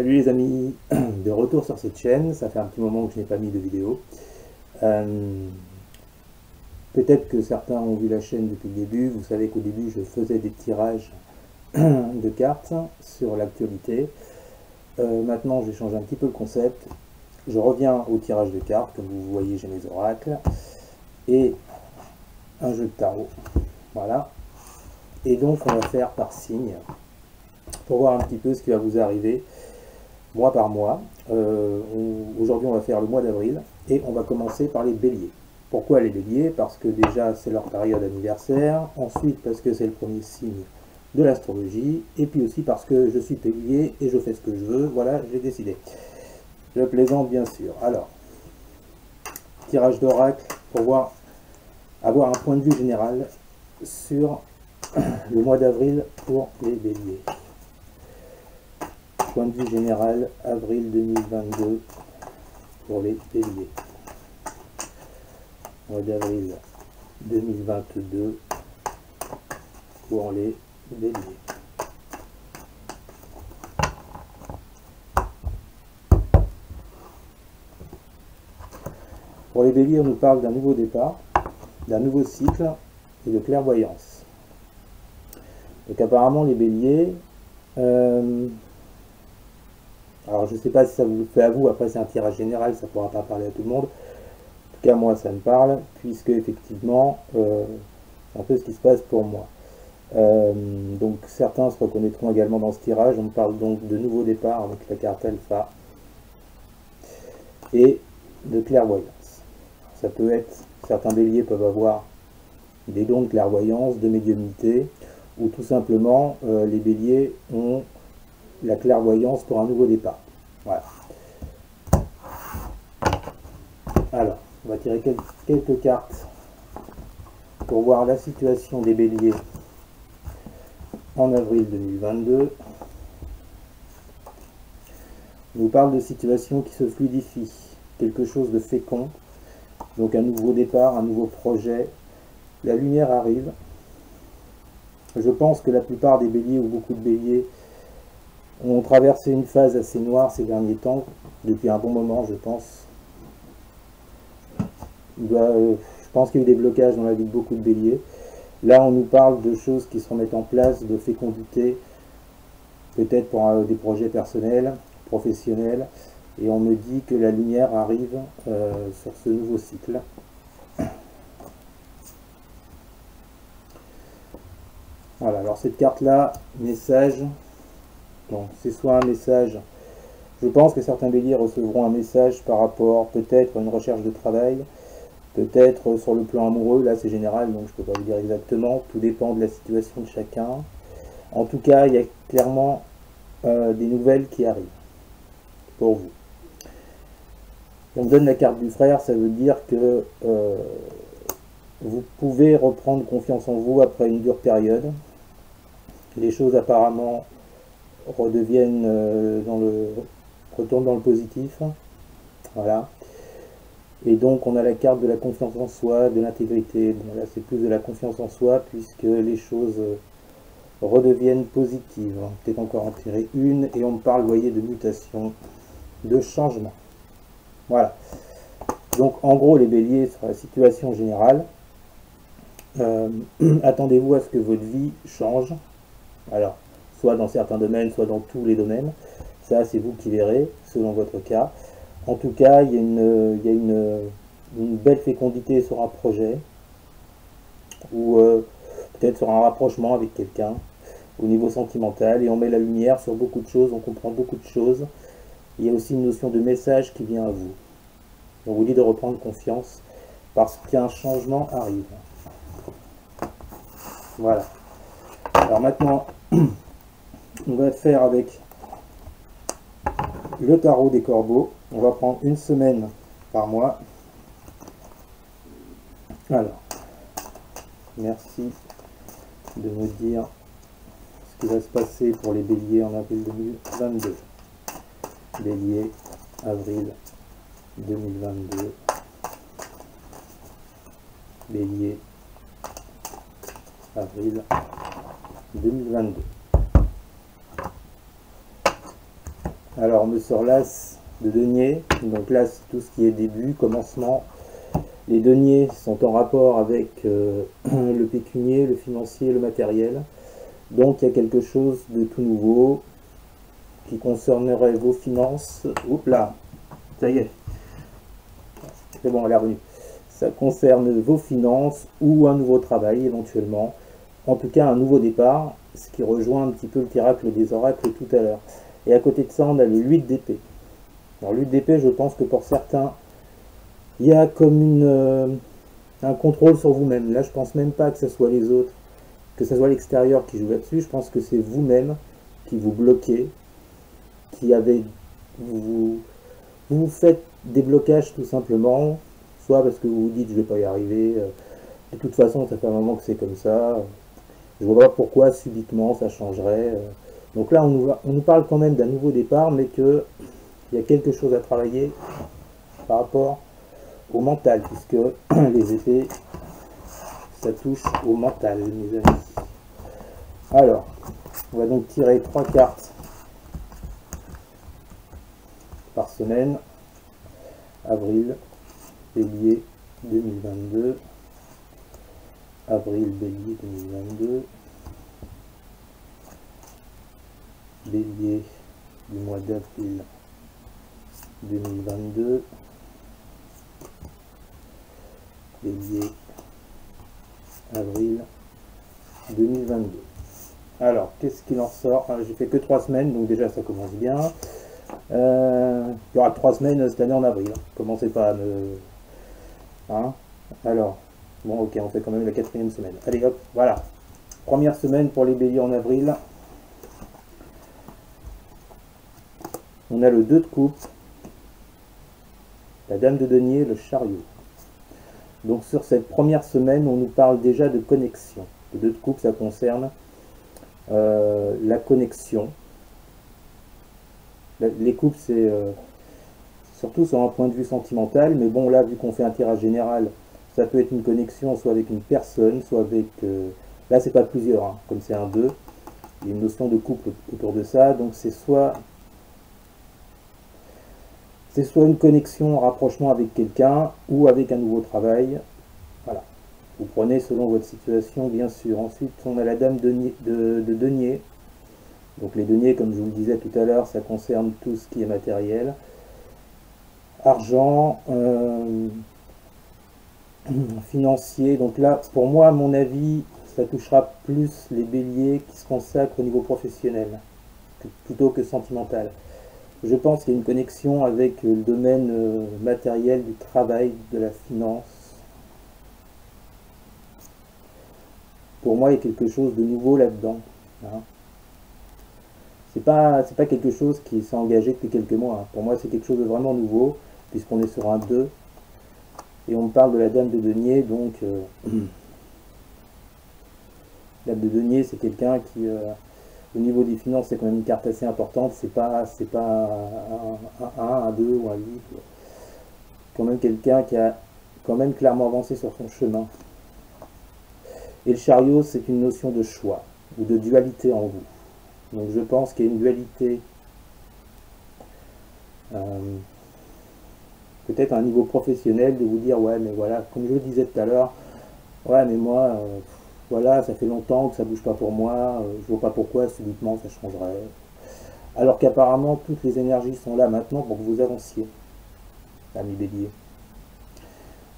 Salut les amis, de retour sur cette chaîne, ça fait un petit moment que je n'ai pas mis de vidéo. Peut-être que certains ont vu la chaîne depuis le début, vous savez qu'au début je faisais des tirages de cartes sur l'actualité. Maintenant je vais changer un petit peu le concept, je reviens au tirage de cartes, comme vous voyez j'ai mes oracles, et un jeu de tarot, voilà. Et donc on va faire par signe, pour voir un petit peu ce qui va vous arriver mois par mois. Aujourd'hui on va faire le mois d'avril et on va commencer par les béliers. Pourquoi les béliers? Parce que déjà c'est leur période anniversaire, ensuite parce que c'est le premier signe de l'astrologie, et puis aussi parce que je suis bélier et je fais ce que je veux, voilà, j'ai décidé. Je plaisante bien sûr. Alors, tirage d'oracle pour avoir un point de vue général sur le mois d'avril pour les béliers. Point de vue général, avril 2022 pour les béliers. Mois d'avril 2022 pour les béliers. Pour les béliers, on nous parle d'un nouveau départ, d'un nouveau cycle et de clairvoyance. Donc apparemment les béliers... alors je ne sais pas si ça vous le fait à vous, après c'est un tirage général, ça ne pourra pas parler à tout le monde. En tout cas moi ça me parle, puisque effectivement c'est un peu ce qui se passe pour moi. Donc certains se reconnaîtront également dans ce tirage. On me parle donc de nouveau départ avec la carte alpha et de clairvoyance. Ça peut être, certains béliers peuvent avoir des dons de clairvoyance, de médiumnité, ou tout simplement les béliers ont la clairvoyance pour un nouveau départ. Voilà. Alors, on va tirer quelques cartes pour voir la situation des béliers en avril 2022. On nous parle de situations qui se fluidifient, quelque chose de fécond, donc un nouveau départ, un nouveau projet. La lumière arrive. Je pense que la plupart des béliers, ou beaucoup de béliers, ont traversé une phase assez noire ces derniers temps, depuis un bon moment je pense. Je pense qu'il y a eu des blocages dans la vie de beaucoup de béliers. Là on nous parle de choses qui se remettent en place, de fécondité, peut-être pour des projets personnels, professionnels, et on me dit que la lumière arrive sur ce nouveau cycle. Voilà, alors cette carte là, message. Donc c'est soit un message, je pense que certains béliers recevront un message par rapport peut-être à une recherche de travail, peut-être sur le plan amoureux, là c'est général donc je ne peux pas vous dire exactement, tout dépend de la situation de chacun. En tout cas il y a clairement des nouvelles qui arrivent pour vous. On me donne la carte du frère, ça veut dire que vous pouvez reprendre confiance en vous après une dure période. Les choses apparemment redeviennent retournent dans le positif, voilà. Et donc on a la carte de la confiance en soi, de l'intégrité. Bon, là c'est plus de la confiance en soi puisque les choses redeviennent positives. Peut-être encore en tirer une, et on me parle, vous voyez, de mutation, de changement. Voilà. Donc en gros les béliers, sur la situation générale, attendez-vous à ce que votre vie change. Alors, soit dans certains domaines, soit dans tous les domaines. Ça, c'est vous qui verrez, selon votre cas. En tout cas, il y a une belle fécondité sur un projet, ou peut-être sur un rapprochement avec quelqu'un, au niveau sentimental, et on met la lumière sur beaucoup de choses, on comprend beaucoup de choses. Il y a aussi une notion de message qui vient à vous. On vous dit de reprendre confiance, parce qu'un changement arrive. Voilà. Alors maintenant, on va faire avec le tarot des corbeaux. On va prendre une semaine par mois. Alors, merci de me dire ce qui va se passer pour les béliers en avril 2022. Bélier, avril 2022. Bélier, avril 2022. Alors on me sort l'as de denier, donc là c'est tout ce qui est début, commencement. Les deniers sont en rapport avec le pécunier, le financier, le matériel. Donc il y a quelque chose de tout nouveau qui concernerait vos finances. Oups là, ça y est, c'est bon, elle est revenue. Ça concerne vos finances ou un nouveau travail éventuellement. En tout cas un nouveau départ, ce qui rejoint un petit peu le miracle des oracles tout à l'heure. Et à côté de ça on a le 8 d'épée. Alors 8 d'épée, je pense que pour certains, il y a comme un contrôle sur vous-même. Là je pense même pas que ce soit les autres, que ce soit l'extérieur qui joue là-dessus. Je pense que c'est vous-même qui vous bloquez, qui avez... Vous faites des blocages tout simplement, soit parce que vous vous dites je vais pas y arriver, de toute façon ça fait un moment que c'est comme ça, je vois pas pourquoi subitement ça changerait. Donc là on nous parle quand même d'un nouveau départ, mais qu'il y a quelque chose à travailler par rapport au mental, puisque les épées ça touche au mental, mes amis. Alors, on va donc tirer 3 cartes par semaine. Avril, Bélier 2022. Avril, Bélier 2022. Bélier du mois d'avril 2022. Bélier, avril 2022. Alors, qu'est-ce qu'il en sort? J'ai fait que 3 semaines, donc déjà ça commence bien. Il y aura 3 semaines cette année en avril. Commencez pas à me... Hein? Alors, bon ok, on fait quand même la 4e semaine. Allez hop, voilà. Première semaine pour les béliers en avril. On a le 2 de coupe, la dame de denier, le chariot. Donc sur cette première semaine, on nous parle déjà de connexion. Le 2 de coupe, ça concerne la connexion. Les couples, c'est surtout sur un point de vue sentimental, mais bon, là, vu qu'on fait un tirage général, ça peut être une connexion soit avec une personne, soit avec... là, c'est pas plusieurs, hein, comme c'est un 2, il y a une notion de couple autour de ça, donc c'est soit une connexion, un rapprochement avec quelqu'un, ou avec un nouveau travail. Voilà. Vous prenez selon votre situation, bien sûr. Ensuite, on a la dame de denier. Donc les deniers, comme je vous le disais tout à l'heure, ça concerne tout ce qui est matériel. Argent, financier. Donc là, pour moi, à mon avis, ça touchera plus les béliers qui se consacrent au niveau professionnel, plutôt que sentimental. Je pense qu'il y a une connexion avec le domaine matériel du travail, de la finance. Pour moi, il y a quelque chose de nouveau là-dedans. Hein. C'est pas quelque chose qui s'est engagé depuis quelques mois. Hein. Pour moi, c'est quelque chose de vraiment nouveau, puisqu'on est sur un 2. Et on me parle de la dame de denier, donc... dame de denier, c'est quelqu'un qui... au niveau des finances, c'est quand même une carte assez importante. C'est pas un 1, un 2 ou un 8. Quand même quelqu'un qui a quand même clairement avancé sur son chemin. Et le chariot, c'est une notion de choix, ou de dualité en vous. Donc je pense qu'il y a une dualité, peut-être à un niveau professionnel, de vous dire, ouais, mais voilà, comme je le disais tout à l'heure, ouais, mais moi, voilà, ça fait longtemps que ça bouge pas pour moi, je vois pas pourquoi subitement ça changerait. Alors qu'apparemment, toutes les énergies sont là maintenant pour que vous avanciez, ami bélier.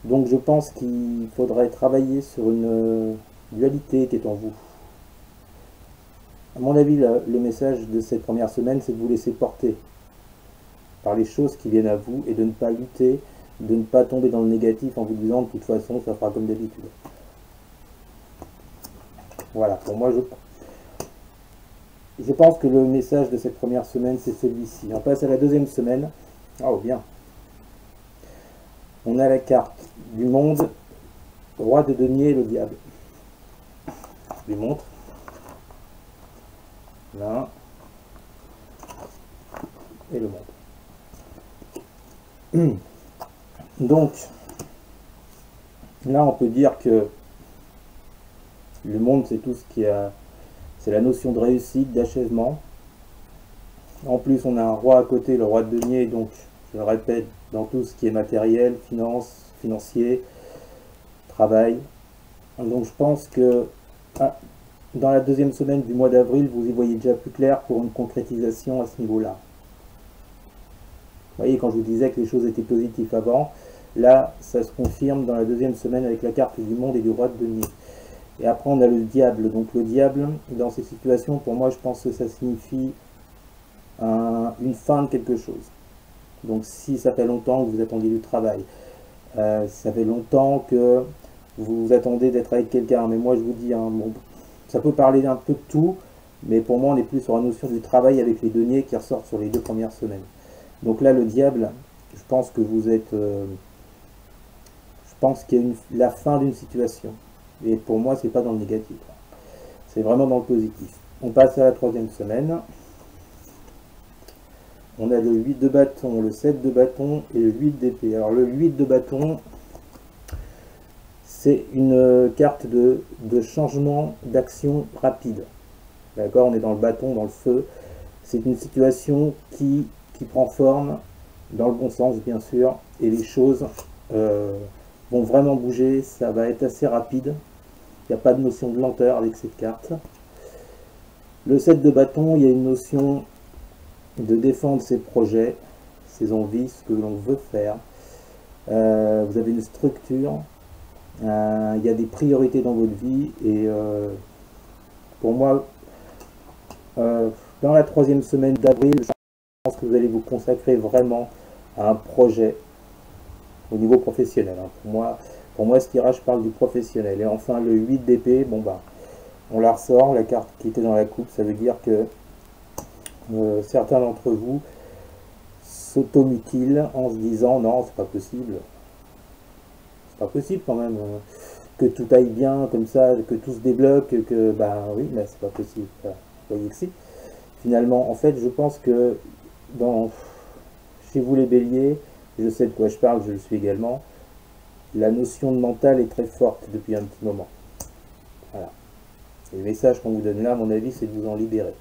Donc je pense qu'il faudrait travailler sur une dualité qui est en vous. À mon avis, le message de cette première semaine, c'est de vous laisser porter par les choses qui viennent à vous et de ne pas lutter, de ne pas tomber dans le négatif en vous disant de toute façon, ça fera comme d'habitude. Voilà, pour moi, je pense que le message de cette première semaine, c'est celui-ci. On passe à la 2e semaine. Oh, bien. On a la carte du monde, roi de denier et le diable. Je lui montre. Là. Et le monde. Donc, là, on peut dire que le monde, c'est tout ce qui a... C'est la notion de réussite, d'achèvement. En plus, on a un roi à côté, le roi de denier, donc je le répète, dans tout ce qui est matériel, finance, financier, travail. Donc je pense que dans la deuxième semaine du mois d'avril, vous y voyez déjà plus clair pour une concrétisation à ce niveau-là. Vous voyez, quand je vous disais que les choses étaient positives avant, là, ça se confirme dans la deuxième semaine avec la carte du monde et du roi de denier. Et après, on a le diable. Donc le diable, dans ces situations, pour moi, je pense que ça signifie une fin de quelque chose. Donc si ça fait longtemps que vous attendiez du travail, ça fait longtemps que vous attendez d'être avec quelqu'un, mais moi je vous dis, hein, bon, ça peut parler un peu de tout, mais pour moi on est plus sur la notion du travail avec les deniers qui ressortent sur les 2 premières semaines. Donc là le diable, je pense que vous êtes... je pense qu'il y a la fin d'une situation. Et pour moi c'est pas dans le négatif, c'est vraiment dans le positif. On passe à la 3e semaine. On a le 8 de bâton, le 7 de bâton et le 8 d'épée. Alors le 8 de bâton, c'est une carte de changement d'action rapide. D'accord, on est dans le bâton, dans le feu. C'est une situation qui prend forme, dans le bon sens bien sûr, et les choses vont vraiment bouger, ça va être assez rapide. Il n'y a pas de notion de lenteur avec cette carte. Le 7 de bâton, il y a une notion de défendre ses projets, ses envies, ce que l'on veut faire. Vous avez une structure, il y a des priorités dans votre vie, et pour moi, dans la 3e semaine d'avril, je pense que vous allez vous consacrer vraiment à un projet au niveau professionnel. Hein. Pour moi, ce tirage parle du professionnel. Et enfin, le 8 d'épée, bon bah, on la ressort, la carte qui était dans la coupe, ça veut dire que certains d'entre vous s'automutilent en se disant non, c'est pas possible. C'est pas possible quand même que tout aille bien comme ça, que tout se débloque, que bah oui, mais c'est pas possible. Vous voyez que si. Finalement, en fait, je pense que chez vous les béliers, je sais de quoi je parle, je le suis également, la notion de mental est très forte depuis un petit moment. Voilà. Et le message qu'on vous donne là, à mon avis, c'est de vous en libérer.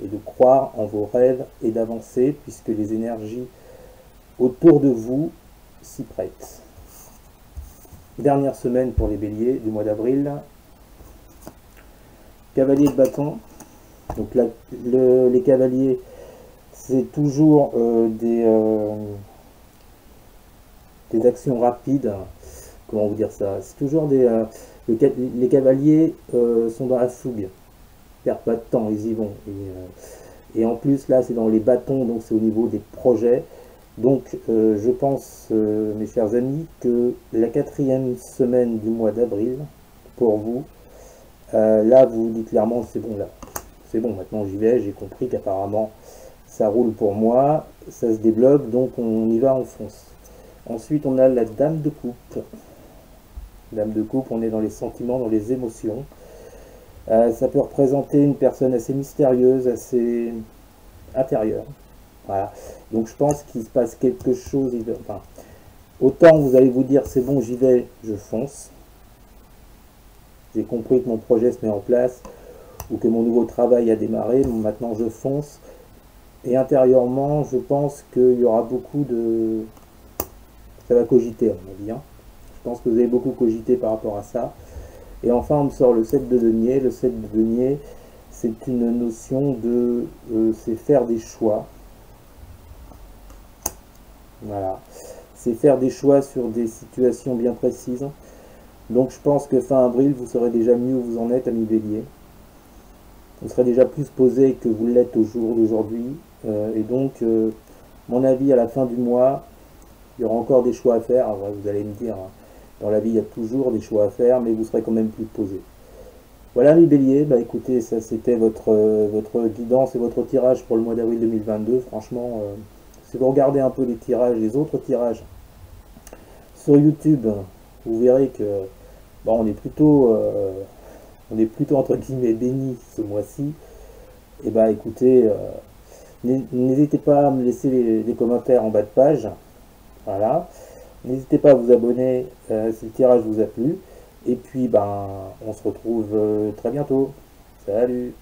Et de croire en vos rêves et d'avancer, puisque les énergies autour de vous s'y prêtent. Dernière semaine pour les béliers du mois d'avril. Cavalier de bâton. Donc là, les cavaliers, c'est toujours des actions rapides. Comment vous dire ça? C'est toujours les cavaliers sont dans la fougue. Ils perdent pas de temps, ils y vont. Et en plus, là, c'est dans les bâtons, donc c'est au niveau des projets. Donc, je pense, mes chers amis, que la 4e semaine du mois d'avril, pour vous, là, vous dites clairement, c'est bon, là. C'est bon, maintenant j'y vais, j'ai compris qu'apparemment, ça roule pour moi, ça se débloque, donc on y va, on fonce. Ensuite, on a la dame de coupe. Dame de coupe, on est dans les sentiments, dans les émotions. Ça peut représenter une personne assez mystérieuse, assez intérieure. Voilà. Donc je pense qu'il se passe quelque chose. Enfin, autant vous allez vous dire c'est bon, j'y vais, je fonce. J'ai compris que mon projet se met en place ou que mon nouveau travail a démarré. Maintenant je fonce. Et intérieurement, je pense qu'il y aura beaucoup de... Ça va cogiter, on va dire. Je pense que vous avez beaucoup cogité par rapport à ça. Et enfin, on me sort le 7 de denier. Le 7 de denier, c'est une notion de... c'est faire des choix. Voilà. C'est faire des choix sur des situations bien précises. Donc je pense que fin avril, vous saurez déjà mieux où vous en êtes, amis bélier. Vous serez déjà plus posé que vous l'êtes au jour d'aujourd'hui. Et donc, mon avis, à la fin du mois, il y aura encore des choix à faire. Alors, vous allez me dire, hein, dans la vie, il y a toujours des choix à faire, mais vous serez quand même plus posé. Voilà, mes béliers, bah écoutez, ça c'était votre guidance et votre tirage pour le mois d'avril 2022. Franchement, si vous regardez un peu les tirages, les autres tirages sur YouTube, vous verrez que bon, on est plutôt entre guillemets béni ce mois-ci. Et bah écoutez, n'hésitez pas à me laisser les commentaires en bas de page. Voilà. N'hésitez pas à vous abonner si le tirage vous a plu. Et puis, ben, on se retrouve très bientôt. Salut!